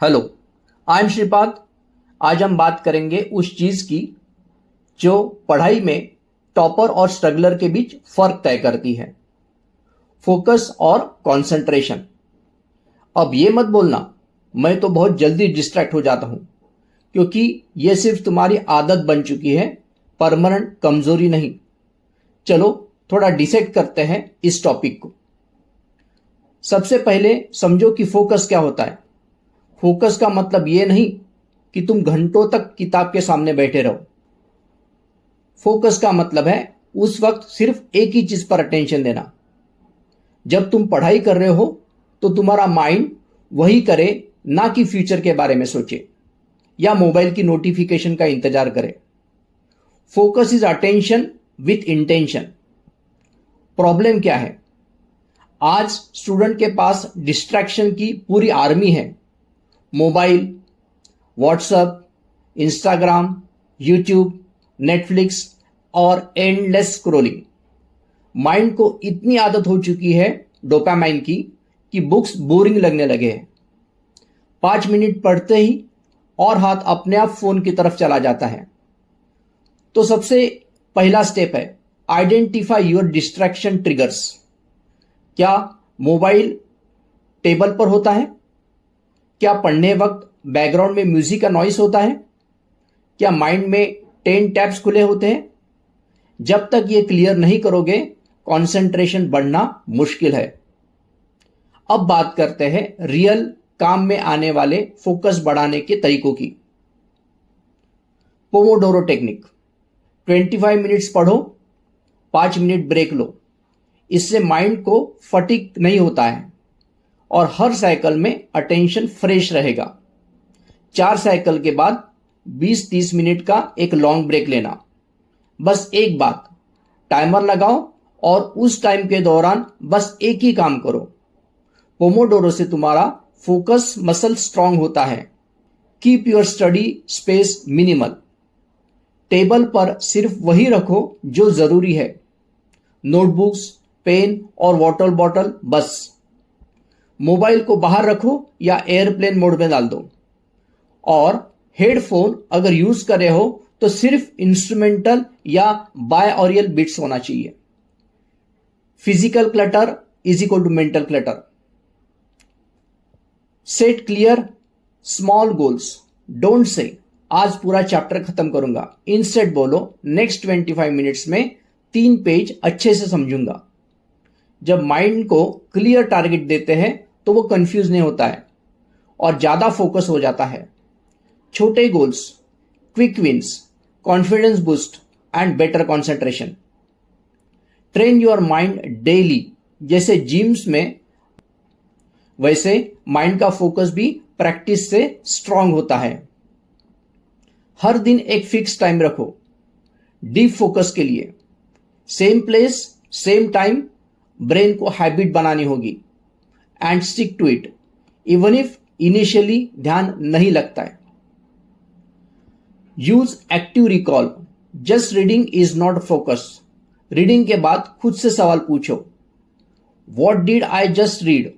Hello, I am Shripad. आज हम बात करेंगे उस चीज की जो पढ़ाई में टॉपर और स्ट्रगलर के बीच फर्क तय करती है, फोकस और कंसंट्रेशन। अब ये मत बोलना मैं तो बहुत जल्दी डिस्ट्रैक्ट हो जाता हूं, क्योंकि ये सिर्फ तुम्हारी आदत बन चुकी है, परमानेंट कमजोरी नहीं। चलो थोड़ा डिसाइड करते हैं इस टॉपिक को। सबसे पहले समझो कि फोकस क्या होता है। फोकस का मतलब यह नहीं कि तुम घंटों तक किताब के सामने बैठे रहो। फोकस का मतलब है उस वक्त सिर्फ एक ही चीज पर अटेंशन देना। जब तुम पढ़ाई कर रहे हो तो तुम्हारा माइंड वही करे, ना कि फ्यूचर के बारे में सोचे या मोबाइल की नोटिफिकेशन का इंतजार करे। Focus is attention with intention. Problem क्या है? आज स्टूडेंट के पास डिस्ट्रैक्शन की पूरी आर्मी है। Mobile, WhatsApp, Instagram, YouTube, Netflix और एंडलेस स्क्रोलिंग। माइंड को इतनी आदत हो चुकी है डोपामाइन की कि बुक्स बोरिंग लगने लगे हैं। 5 मिनट पढ़ते ही और हाथ अपने आप फोन की तरफ चला जाता है। तो सबसे पहला स्टेप है आइडेंटिफाई योर डिस्ट्रैक्शन ट्रिगर्स। क्या मोबाइल टेबल पर होता है? क्या पढ़ने वक्त बैकग्राउंड में म्यूजिक का नॉइस होता है? क्या माइंड में 10 टैब्स खुले होते हैं? जब तक ये क्लियर नहीं करोगे, कंसंट्रेशन बढ़ना मुश्किल है। अब बात करते हैं रियल काम में आने वाले फोकस बढ़ाने के तरीकों की। Pomodoro technique. 25 मिनट्स पढ़ो, 5 मिनट ब्रेक लो। इससे माइंड को फटीग नहीं होता है और हर साइकिल में अटेंशन फ्रेश रहेगा। 4 साइकिल के बाद 20-30 मिनट का एक लॉन्ग ब्रेक लेना। बस एक बात, टाइमर लगाओ और उस टाइम के दौरान बस एक ही काम करो। पोमोडोरो से तुम्हारा फोकस मसल स्ट्रांग होता है। Keep your study space minimal. Table पर सिर्फ वही रखो जो जरूरी है। नोटबुक्स, पेन और वाटर बॉटल बस। मोबाइल को बाहर रखो या एयरप्लेन मोड में डाल दो। और हेडफोन अगर यूज कर रहे हो तो सिर्फ इंस्ट्रूमेंटल या बायऑरियल बिट्स होना चाहिए। Physical clutter is equal to mental clutter. Set clear small goals. Don't say आज पूरा चैप्टर खत्म करूंगा। इंस्टेड बोलो नेक्स्ट 25 मिनट्स में 3 पेज अच्छे से समझूंगा। जब माइंड को क्लियर टारगेट देते हैं तो वो कंफ्यूज नहीं होता है और ज्यादा फोकस हो जाता है। छोटे goals, quick wins, confidence boost and better concentration. Train your mind daily. जैसे जिम्स में, वैसे माइंड का फोकस भी प्रैक्टिस से स्ट्रांग होता है। हर दिन एक फिक्स टाइम रखो डीप फोकस के लिए। Same place, same time. Brain को हैबिट बनानी होगी and stick to it even if initially ध्यान नहीं लगता है। Use active recall. Just reading is not focus. Reading के बाद खुद से सवाल पूछो, what did I just read?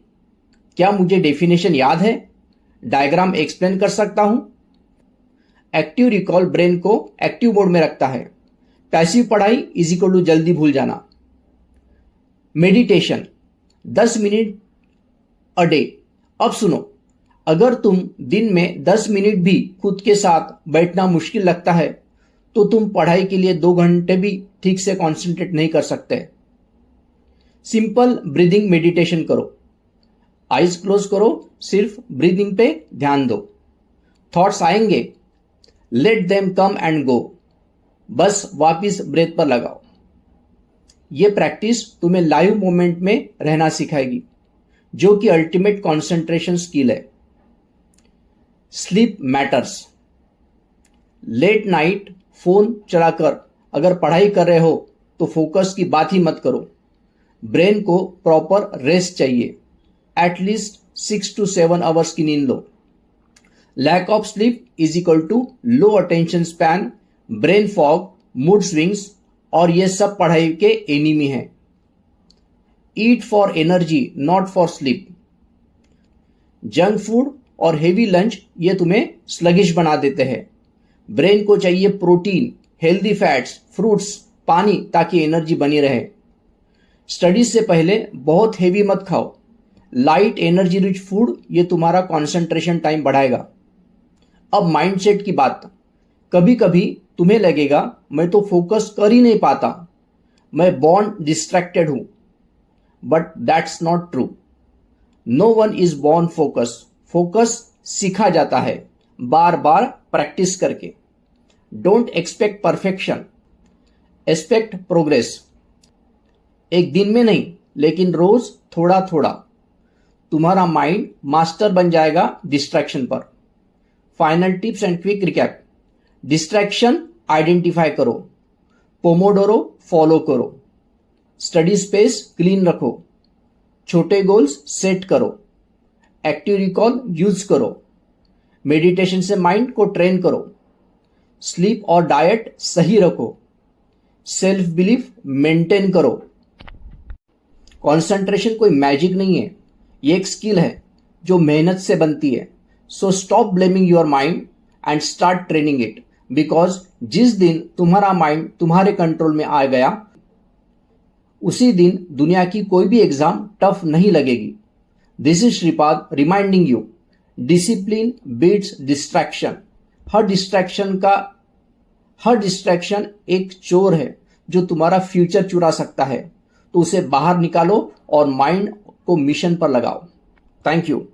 क्या मुझे डेफिनेशन याद है? डायग्राम एक्सप्लेन कर सकता हूं? एक्टिव रिकॉल ब्रेन को एक्टिव मोड में रखता है। पैसिव पढ़ाई इज इक्वल टू जल्दी भूल जाना। Meditation 10 minute a day. अब सुनो, अगर तुम दिन में 10 मिनट भी खुद के साथ बैठना मुश्किल लगता है तो तुम पढ़ाई के लिए 2 घंटे भी ठीक से कॉन्सेंट्रेट नहीं कर सकते। सिंपल ब्रीदिंग मेडिटेशन करो। आइज क्लोज करो, सिर्फ ब्रीदिंग पे ध्यान दो। थॉट्स आएंगे, let them come and go. बस वापिस ब्रेथ पर लगाओ। ये प्रैक्टिस तुम्हें लाइव मोमेंट में रहना सिखाएगी, जो कि अल्टीमेट कंसंट्रेशन स्किल है। Sleep matters. Late night phone चलाकर अगर पढ़ाई कर रहे हो तो फोकस की बात ही मत करो। ब्रेन को प्रॉपर रेस्ट चाहिए। एटलीस्ट 6 to 7 आवर्स की नींद लो। Lack of sleep is equal to low attention span, brain fog, mood swings, और ये सब पढ़ाई के एनिमी हैं। Eat for energy not for sleep. Junk food और हेवी लंच ये तुम्हें स्लगिश बना देते हैं। ब्रेन को चाहिए प्रोटीन, हेल्दी फैट्स, फ्रूट्स, पानी ताकि एनर्जी बनी रहे। स्टडीज से पहले बहुत हेवी मत खाओ। लाइट एनर्जी रिच फूड ये तुम्हारा कंसंट्रेशन टाइम बढ़ाएगा। अब माइंडसेट की बात। कभी कभी तुम्हें लगेगा मैं तो फोकस कर ही नहीं पाता, मैं बॉर्न डिस्ट्रैक्टेड हूं, but that's not true. No one is born focus. Focus सीखा जाता है बार बार प्रैक्टिस करके। Don't expect perfection, expect progress. एक दिन में नहीं, लेकिन रोज थोड़ा थोड़ा तुम्हारा माइंड मास्टर बन जाएगा डिस्ट्रैक्शन पर। Final tips and quick recap. Distraction identify करो, पोमोडोरो फॉलो करो, स्टडी स्पेस क्लीन रखो, छोटे गोल्स सेट करो, एक्टिव रिकॉल यूज करो, मेडिटेशन से माइंड को ट्रेन करो, स्लीप और डाइट सही रखो, सेल्फ बिलीफ मेंटेन करो। कंसंट्रेशन कोई मैजिक नहीं है, ये एक स्किल है जो मेहनत से बनती है। So stop blaming your mind and start training it, because जिस दिन तुम्हारा माइंड तुम्हारे कंट्रोल में आ गया उसी दिन दुनिया की कोई भी एग्जाम टफ नहीं लगेगी। This is Shripad reminding you, discipline beats distraction. हर डिस्ट्रैक्शन एक चोर है जो तुम्हारा फ्यूचर चुरा सकता है। तो उसे बाहर निकालो और माइंड को मिशन पर लगाओ। Thank you.